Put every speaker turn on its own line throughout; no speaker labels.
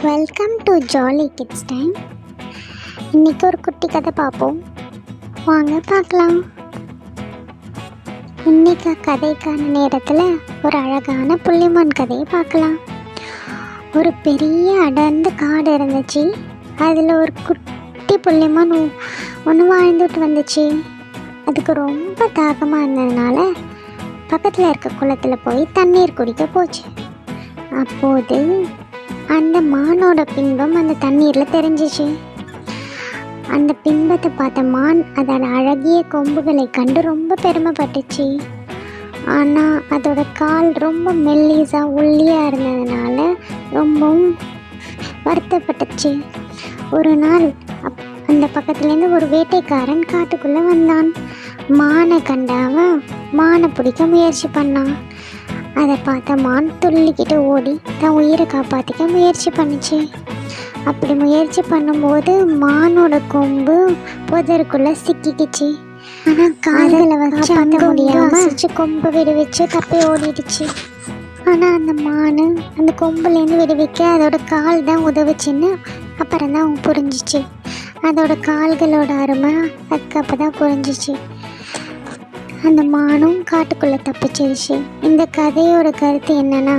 Welcome to jolly kids time. இன்றைக்கி ஒரு குட்டி கதை பார்ப்போம், வாங்க பார்க்கலாம். இன்றைக்கி கதைக்கான நேரத்தில் ஒரு அழகான புள்ளிமான் கதையை பார்க்கலாம். ஒரு பெரிய அடர்ந்த காடு இருந்துச்சு. அதில் ஒரு குட்டி புள்ளிமான் ஒன்று வாழ்ந்துட்டு வந்துச்சு. அதுக்கு ரொம்ப தாகமாக இருந்ததுனால பக்கத்தில் இருக்க குளத்தில் போய் தண்ணீர் குடிக்க போச்சு. அப்போது அந்த மானோட பின்பம் அந்த தண்ணீரில் தெரிஞ்சிச்சு. அந்த பின்பத்தை பார்த்த மான் அதோட அழகிய கொம்புகளை கண்டு ரொம்ப பெருமைப்பட்டுச்சு. ஆனால் அதோட கால் ரொம்ப மெல்லிசாக ஒல்லியாக இருந்ததுனால ரொம்பவும் வருத்தப்பட்டுச்சு. ஒரு நாள் அந்த பக்கத்துலேருந்து ஒரு வேட்டைக்காரன் காட்டுக்குள்ளே வந்தான். மானை கண்டாவன் மானை பிடிக்க முயற்சி பண்ணான். அதை பார்த்த மான் துள்ளிக்கிட்டு ஓடி தன் உயிரை காப்பாற்றிக்க முயற்சி பண்ணிச்சு. அப்படி முயற்சி பண்ணும்போது மானோட கொம்பு புதருக்குள்ளே சிக்கிக்கிச்சு. ஆனால் கால்களை வச்சு அந்த முடியாமல் கொம்பு விடுவிச்சு தப்பி ஓடிடுச்சு. ஆனால் அந்த மான் அந்த கொம்புலேருந்து விடுவிக்க அதோட கால் தான் உதவுச்சுன்னு அப்புறம் தான் புரிஞ்சிச்சு. அதோட கால்களோட அருமை அதுக்கு அப்போ தான் புரிஞ்சிச்சு. அந்த மானும் காட்டுக்குள்ளே தப்பிச்சிருச்சு. இந்த கதையோட கருத்து என்னன்னா,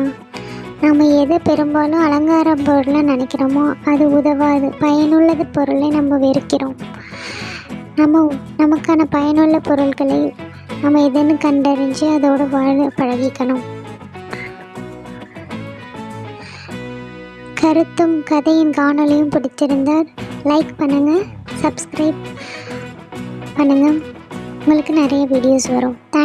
நம்ம எதை பெரும்பாலும் அலங்கார பொருளை நினைக்கிறோமோ அது உதவாது. பயனுள்ளது பொருளை நம்ம வெறுக்கிறோம். நமக்கான பயனுள்ள பொருட்களை நம்ம எதுன்னு கண்டறிஞ்சு அதோட வாழ பழகிக்கணும். கருத்தும் கதையின் காணொலியும் பிடிச்சிருந்தால் லைக் பண்ணுங்கள், சப்ஸ்கிரைப் பண்ணுங்கள். உங்களுக்கு நிறைய வீடியோஸ் வரும். தேங்க்ஸ்.